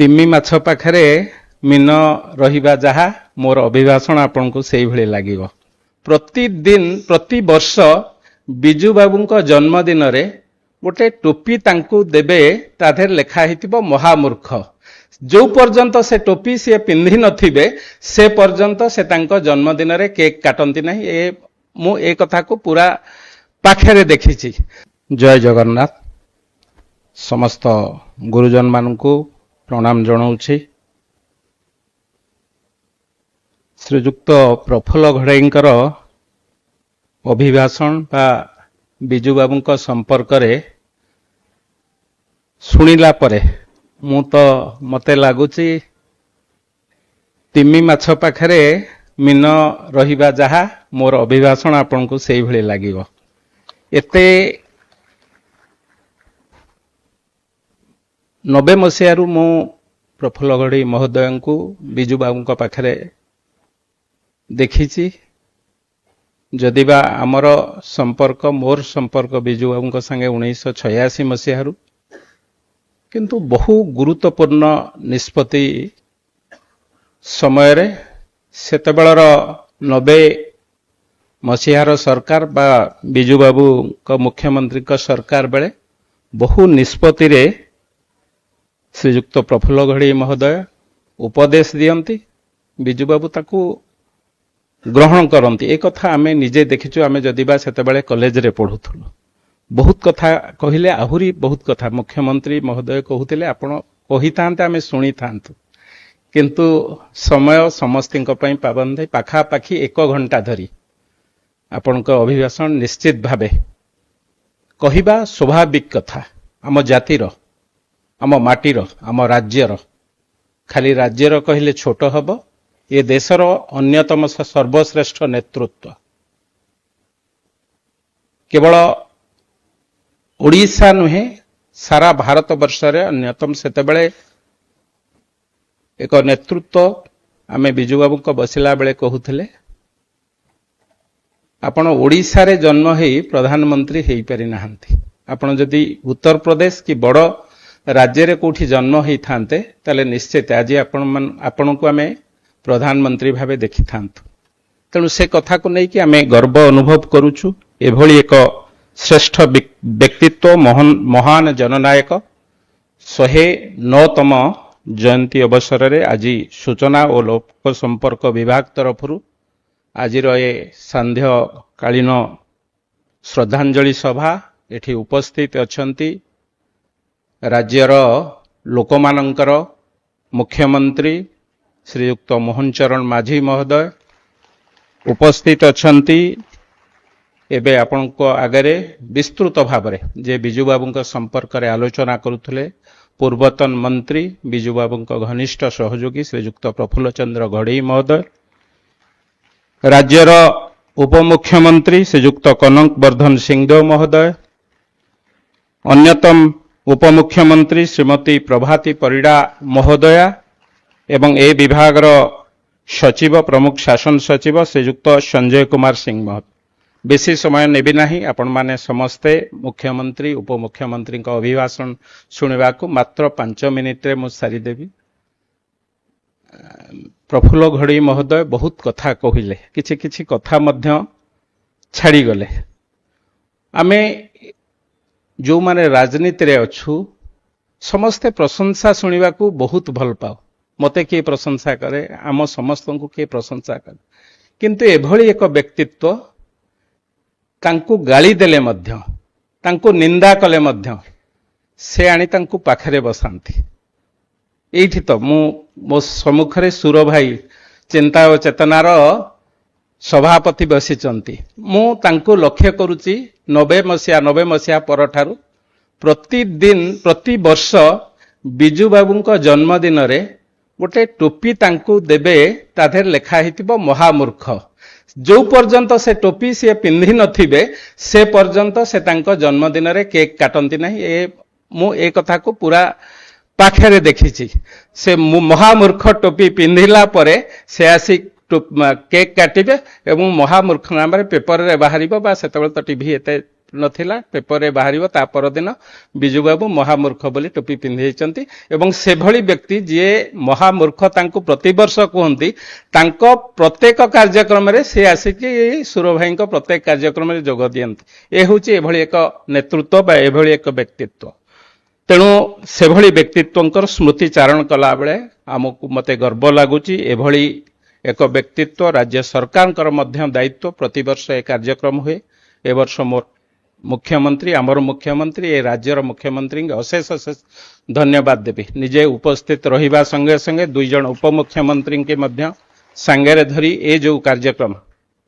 तिमी माछ पाखरे मीन रहिबा जहा मोर अभिभाषण आपनको सेही भଳି लागिवो। प्रतिदिन प्रति वर्ष बिजू बाबूंको जन्मदिन रे गोटे टोपी तांकु देबे ताधर लेखा हितिबो महामूर्ख। जो पर्यंत से टोपी से पिंधि नथिबे से पर्यंत से तांको जन्मदिन रे केक काटंती नहीं। ए मु ए कथा को पूरा पाखरे देखिछि। जय जगन्नाथ। समस्त गुरुजन मानकु प्रणाम जनाऊछि। श्रीजुक्त प्रफुल्ल घड़ाईंकर अभिभाषण बा बिजू बाबूंको संपर्क रे सुनिला परे मु तो मते लागुची तिमी माछ पाखरे मीन रहिबा जहा मोर अभिभाषण आपनको सेही भଳି लागिवो। एते 90 मसीहारू मु प्रफुल्ल घड़ाई महोदय को बिजू बाबूंको पाखरे देखिछि। जदिबा आमर संपर्क मोर संपर्क बिजू बाबूंको संगे 1986 मसीहारू किंतु बहु गुरुत्वपूर्ण निष्पत्ति समय रे सेतेबेलर 90 मसीहार सरकार बा बिजू बाबू को मुख्यमंत्री का सरकार बेले बहु निष्पत्ति रे श्रीजुक्त प्रफुल्ल घड़ाई महोदय उपदेश दियंती। बिजू बाबू ताकू ग्रहण करती। एक कथा आमे निजे देखिचु। आमे जदिबा सेतेबेले कॉलेज रे पढुथुलु बहुत कथा कहिले आहुरी बहुत कथा मुख्यमंत्री महोदय कहूतिले आपण कहितांते आमे सुनी थांतु किंतु समय समस्तिंक पई पाबंद है। पाखा पाखी 1 घंटा धरी आपणको अभिभाषण निश्चित भाबे कहिबा स्वाभाविक कथा। आम जातिर आम माटीर आम राज्यर खाली राज्यर कहिले छोट हबो। ये देशर अन्यतम सर्वश्रेष्ठ नेतृत्व केवल ओडिशा नुहे सारा भारत वर्ष रे अन्यतम सेतेबेले एक नेतृत्व आमे बिजू बाबू को बसिला बेले कहूथिले आपण ओडिशा रे जन्म हेई प्रधानमंत्री हेई पारि नाहंती। आपण जदि उत्तर प्रदेश की बड़ राज्य रे कोठी जन्म हेई थांते ताले निश्चित आज आपण को आमे प्रधानमंत्री भावे देखि थांतु। तेणु से कथा को नहीं कि आमे गर्व अनुभव करूछु। एभली एक श्रेष्ठ व्यक्तित्व महान जननायक 109तम जयंती अवसर रे आज सूचना और लोक संपर्क विभाग तरफरु आज ये सांध्य कालीन श्रद्धांजलि सभा एठी उपस्थित अछंती। राज्यर लोकमानंकर मुख्यमंत्री श्रीयुक्त मोहन चरण माझी महोदय उपस्थित अछंती। एबे आपनको आगरे विस्तृत भावरे जे बिजू बाबूंको संपर्क रे आलोचना करुथले पूर्वतन मंत्री बिजू बाबूंको घनिष्ठ सहयोगी श्रीयुक्त प्रफुल्ल चंद्र घड़ाई महोदय, राज्यर उपमुख्यमंत्री श्रीयुक्त कनक वर्धन सिंहदेव महोदय, अन्यतम उपमुख्यमंत्री श्रीमती प्रभाती परिड़ा महोदया एवं ए विभागर सचिव प्रमुख शासन सचिव श्रीयुक्त संजय कुमार सिंह महोदय। बेसी समय नेबी नाही। आपण माने समस्ते मुख्यमंत्री उपमुख्यमंत्री का अभिभाषण सुनिबा को मात्र 5 मिनिट रे मु सारी देबी। प्रफुल्ल घड़ाई महोदय बहुत कथा कहिले किछि किछि कथा मध्य छाड़ी गले। आमे जो माने राजनीति रे अछु समस्ते प्रशंसा सुनिबा को बहुत भल पाओ। मते के प्रशंसा करे आम समस्त को के प्रशंसा करे किंतु एभली एक व्यक्तित्व तांकु गाली देले मध्य तांकु निंदा कले मध्य से आनी तांकु पाखरे बसांती। एठी तो मो सम्मुखरे सुर भाई चिंता और चेतनार सभापति बसिचंती। मु तांकु लक्ष्य करूची 90 मसीहा परठारु प्रतिदिन प्रति वर्ष बिजू बाबूंको जन्मदिन रे गोटे टोपी तांकु देबे ताधर लेखा हितिबो महामूर्ख। जो पर्यंत से टोपी से पिंधि नथिबे से पर्यंत से तांको जन्मदिन रे केक काटंती नहीं। ए मु ए कथा को पूरा पाखरे देखिछि। से महामूर्ख टोपी पिंधिला परे से आसी केक काटिबे एवं महामूर्ख नाम रे पेपर रे बाहरिबो बा सेतबेल तो टीवी एते नथिला पेपर बाहर ता परदिन विजु बाबू महामूर्ख बोली टोपी पिंधि एवं से भली व्यक्ति जी महामूर्ख तांको प्रतिवर्ष कहती तांको प्रत्येक कार्यक्रम रे से आसिकी सुर भाई प्रत्येक कार्यक्रम रे जोग दियंती ए होची एभली एक नेतृत्व बा एभली एक व्यक्तित्व तेणु से भली व्यक्तित्वंकर स्मृति चारण कला बेले आमको मते गर्व लगुची एभली एक व्यक्तित्व राज्य सरकार मध्य दायित्व प्रतिवर्ष ए कार्यक्रम हुए ए वर्ष मोर मुख्यमंत्री आमर मुख्यमंत्री ए राज्यर मुख्यमंत्री अशेष अशेष धन्यवाद देवी निजे उपस्थित रहिबा संगे संगे दुई जन उपमुख्यमंत्री के मध्य सांगेरे धरी ए जो कार्यक्रम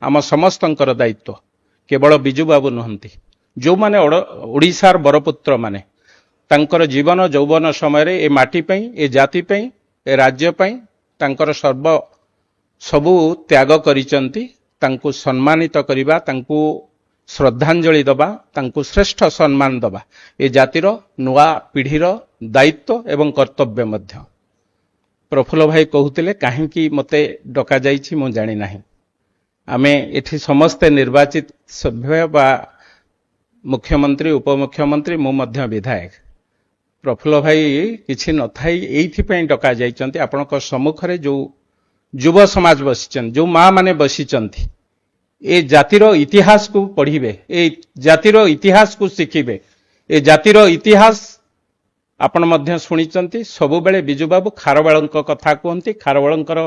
आम समस्तंकर दायित्व केवल बिजू बाबू नुहंती जो माने ओडिशार बरपुत्र माने तांकर जीवन यौवन समय ए माटी पई ए जाति पई ए राज्य पई तांकर सर्व सबु त्याग करिचंती तांको सम्मानित करिबा तांको श्रद्धांजलि दबा तांको श्रेष्ठ सम्मान दबा ए जातिर नुआ पीढ़ीर दायित्व एवं कर्तव्य मध्य प्रफुल्ल भाई कहूतिले काहेकि मते डका जाईछि मु जानि नाही आमे एठी समस्त निर्वाचित सभ्य बा मुख्यमंत्री उपमुख्यमंत्री मु मध्य विधायक प्रफुल्ल भाई किछि नथाई एइथि पई डका जाईचंती आपनक सम्मुखरे जो युव समाज बसिचन जो माँ माने बसिचंती ए जातिर इतिहास को पढ़िबे ए जातिर इतिहास को शिखिबे ए जातिर इतिहास आपण मध्य शुणिचंती सबु बेले बिजू बाबू खारवाळंक कथा कहंती खारवाळंकर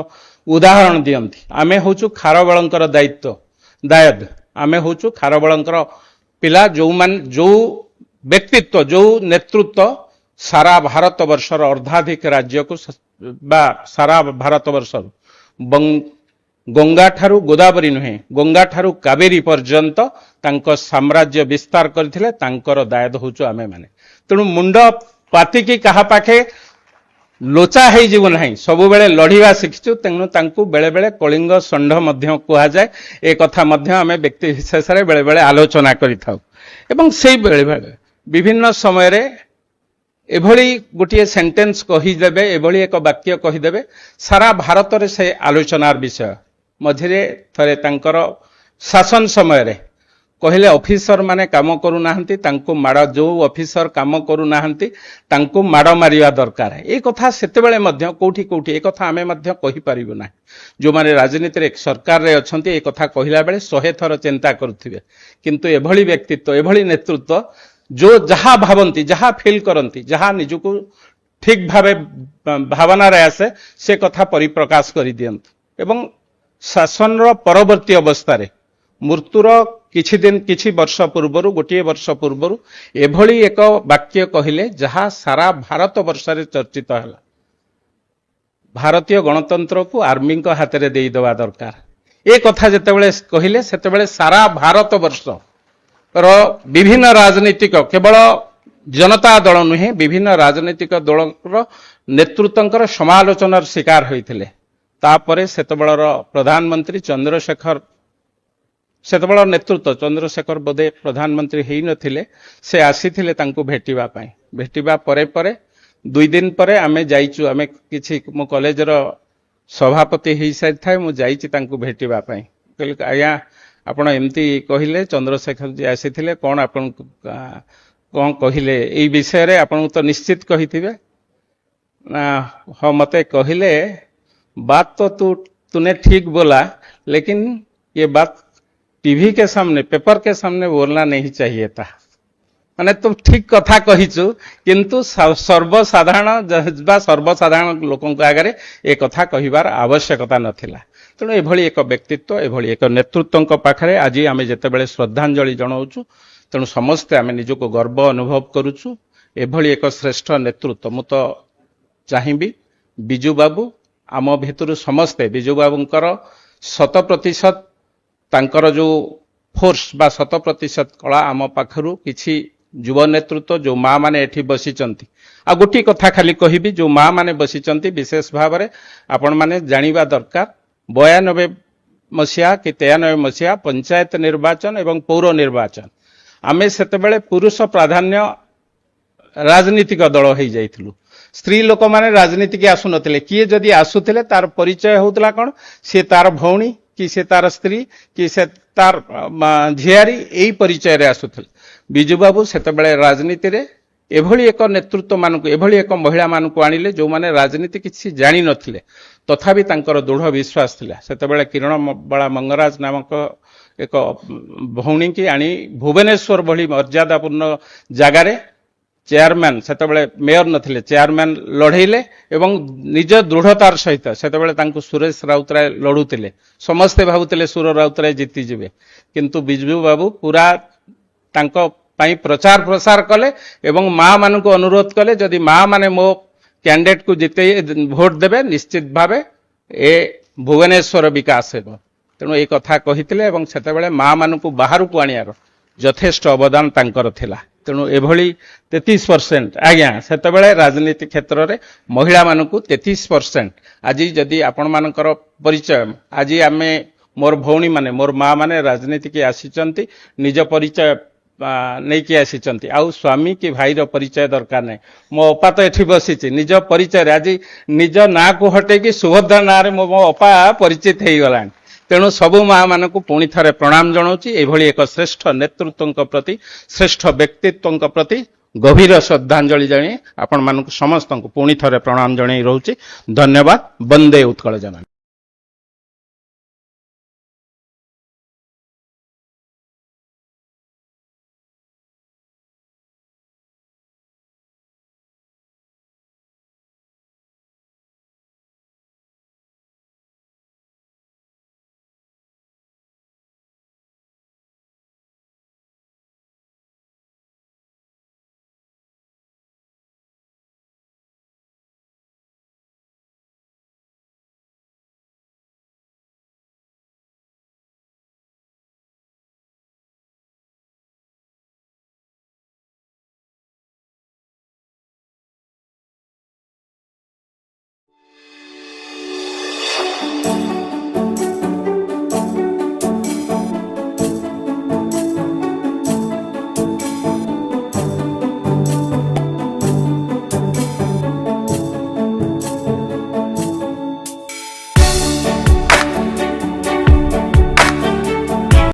उदाहरण दियंती आमे होचु खारवाळंकर दायित्व दायद आमे होचु खारवाळंकर पिला जो व्यक्तित्व जो नेतृत्व सारा भारत वर्षर अर्धाधिक राज्य को बा सारा भारत वर्षर गंगा ठारू गोदावरी नुहे गंगा ठारू कावेरी पर्यंत तांको साम्राज्य विस्तार करथिले तांकर दायद होचु आमे माने तेणु मुंड पाती की कहा पाखे लोचा है जीवन नहीं सब बेले लड़िवा शिखिचु तेणु तांको बेले बेले कलिंग षंढ मध्य कहा जाए ए कथा मध्य आमे व्यक्ति विशेष रे बेले बेले आलोचना करिथाउ एवं सेई बेले बेले विभिन्न समय रे एभली गोटे सेंटेंस कहीदेवे एभली एक वाक्य कहीदेवे सारा भारत रे से आलोचनार विषय मझिरे थरे तांकर शासन समय रे कहले ऑफिसर माने काम करू नाहंती तांको माड़ जो ऑफिसर काम करू नाहंती तांको माड़ मारिया दरकार है ए कथा सेते बेले मध्य कोठी कोठी ए कथा हमें मध्य कहि परिबो ना जो माने राजनीति रे सरकार रे अछंती ए कथा कहिला बेले 100 थर चिंता करूथिबे किंतु एभली व्यक्तित्व एभली नेतृत्व जो जहा भावंती जहा फील करंती जहा निजुको ठीक भावे भावना रे आसे से कथा परिप्रकाश करि दियंत एवं शासन रो परवर्ती अवस्था रे मृत्युर किछि दिन किछि वर्ष पूर्वरु गोटे वर्ष पूर्वरु एभली एक वाक्य कहिले जहा सारा भारत वर्ष रे चर्चित हला भारतीय गणतंत्र को आर्मी को हाथ रे देई दवा दरकार ए कथा जेतेबेले कहिले सेतेबेले सारा भारत वर्ष विभिन्न राजनीतिक केवल जनता दल नुहे विभिन्न राजनीतिक दल नेतृत्व समालोचनार शिकार होइथिले तापरे सेतबेलर प्रधानमंत्री चंद्रशेखर सेतबेलर नेतृत्व चंद्रशेखर बोधे प्रधानमंत्री हेई नथिले से आसीथिले तांको भेटिबा पई भेटिबा परे परे 2 दिन परे आमे जाइचु आमे किछि मो कॉलेज रो सभापति हेई साइड थाय मु जाइचि तांको भेटिबा पई कहले आया आपण एमती कहिले चंद्रशेखर जी आसीथिले कोन आपण कोन कहिले एई विषय रे आपण तो निश्चित कहिथिबे ना हो मते कहिले बात तो तूने ठीक बोला लेकिन ये बात टीवी के सामने पेपर के सामने बोलना नहीं चाहिए था माने तुम ठीक कथा कहिचु किंतु सर्वसाधारण लोकों आगे ए कथा कहिबार आवश्यकता नथिला तेणु एभली एक व्यक्तित्व एभली एक नेतृत्व पाखरे आज आमे जेतेबेले श्रद्धांजलि जणाउछु तेणु समस्ते आमे निजको गर्व अनुभव करूछु एभली एक श्रेष्ठ नेतृत्व मु तो चाहिबी बिजू बाबू आम भितरु समस्ते बिजू बाबूंकर 100% तांकर जो फोर्स बा 100% कला आम पाखरु किछि युवा नेतृत्व जो माँ माने एठी बसिचंती आ गोटी कथा खाली कहिबी जो माँ माने बसिचंती विशेष भाव में आपण माने जानिबा दरकार 92 मसीहा कि 93 मसीहा पंचायत निर्वाचन एवं पौर निर्वाचन आमे सेतेबेले पुरुष प्राधान्य राजनीतिक दल हो जाइथिलु स्त्री लोक माने राजनीति की आसु नथिले किए जदि आसुथिले तार परिचय होतला कोन से तार भौणी कि से तार स्त्री कि से तार झियारी एई परिचय रे आसुथिले ବିଜୁ ବାବୁ ସେତେବେଳେ ରାଜନୀତିରେ ଏଭଳି ଏକ ନେତୃତ୍ୱ ମାନଙ୍କୁ ଏଭଳି ଏକ ମହିଳା ମାନଙ୍କୁ ଆଣିଲେ ଯେଉଁମାନେ ରାଜନୀତି କିଛି ଜାଣି ନଥିଲେ ତଥାପି ତାଙ୍କର ଦୃଢ଼ ବିଶ୍ୱାସ ଥିଲା। ସେତେବେଳେ କିରଣବାଳା ମଙ୍ଗରାଜ ନାମକ ଏକ ଭଉଣୀକି ଆଣି ଭୁବନେଶ୍ୱର ଭଳି ମର୍ଯ୍ୟାଦାପୂର୍ଣ୍ଣ ଜାଗାରେ ଚେୟାରମ୍ୟାନ୍ ସେତେବେଳେ ମେୟର ନଥିଲେ ଚେୟାରମ୍ୟାନ୍ ଲଢ଼େଇଲେ ଏବଂ ନିଜ ଦୃଢ଼ତାର ସହିତ ସେତେବେଳେ ତାଙ୍କୁ ସୁରେଶ ରାଉତରାୟ ଲଢ଼ୁଥିଲେ। ସମସ୍ତେ ଭାବୁଥିଲେ ସୁର ରାଉତରାୟ ଜିତିଯିବେ କିନ୍ତୁ ବିଜୁ ବାବୁ ପୁରା ତାଙ୍କ ପାଇଁ ପ୍ରଚାର ପ୍ରସାର କଲେ ଏବଂ ମା ମାନଙ୍କୁ ଅନୁରୋଧ କଲେ ଯଦି ମା ମାନେ ମୋ କ୍ୟାଣ୍ଡିଡେଟକୁ ଜିତେଇ ଭୋଟ ଦେବେ ନିଶ୍ଚିତ ଭାବେ ଏ ଭୁବନେଶ୍ୱର ବିକାଶ ହେବ। ତେଣୁ ଏ କଥା କହିଥିଲେ ଏବଂ ସେତେବେଳେ ମା ମାନଙ୍କୁ ବାହାରକୁ ଆଣିବାର ଯଥେଷ୍ଟ ଅବଦାନ ତାଙ୍କର ଥିଲା। ତେଣୁ ଏଭଳି 33% ଆଜ୍ଞା ସେତେବେଳେ ରାଜନୀତି କ୍ଷେତ୍ରରେ ମହିଳାମାନଙ୍କୁ 33%। ଆଜି ଯଦି ଆପଣମାନଙ୍କର ପରିଚୟ ଆଜି ଆମେ ମୋର ଭଉଣୀମାନେ ମୋର ମା ମାନେ ରାଜନୀତିକି ଆସିଛନ୍ତି ନିଜ ପରିଚୟ ନେଇକି ଆସିଛନ୍ତି ଆଉ ସ୍ୱାମୀ କି ଭାଇର ପରିଚୟ ଦରକାର ନାହିଁ। ମୋ ଅପା ତ ଏଠି ବସିଛି ନିଜ ପରିଚୟରେ ଆଜି ନିଜ ନାଁକୁ ହଟେଇକି ସୁଭଦ୍ରା ନାଁରେ ମୋ ଅପା ପରିଚିତ ହେଇଗଲାଣି। ତେଣୁ ସବୁ ମା ମାନଙ୍କୁ ପୁଣି ଥରେ ପ୍ରଣାମ ଜଣାଉଛି। ଏଭଳି ଏକ ଶ୍ରେଷ୍ଠ ନେତୃତ୍ୱଙ୍କ ପ୍ରତି ଶ୍ରେଷ୍ଠ ବ୍ୟକ୍ତିତ୍ୱଙ୍କ ପ୍ରତି ଗଭୀର ଶ୍ରଦ୍ଧାଞ୍ଜଳି ଜଣାଇ ଆପଣମାନଙ୍କୁ ସମସ୍ତଙ୍କୁ ପୁଣି ଥରେ ପ୍ରଣାମ ଜଣାଇ ରହୁଛି। ଧନ୍ୟବାଦ। ବନ୍ଦେ ଉତ୍କଳ ଜନନୀ।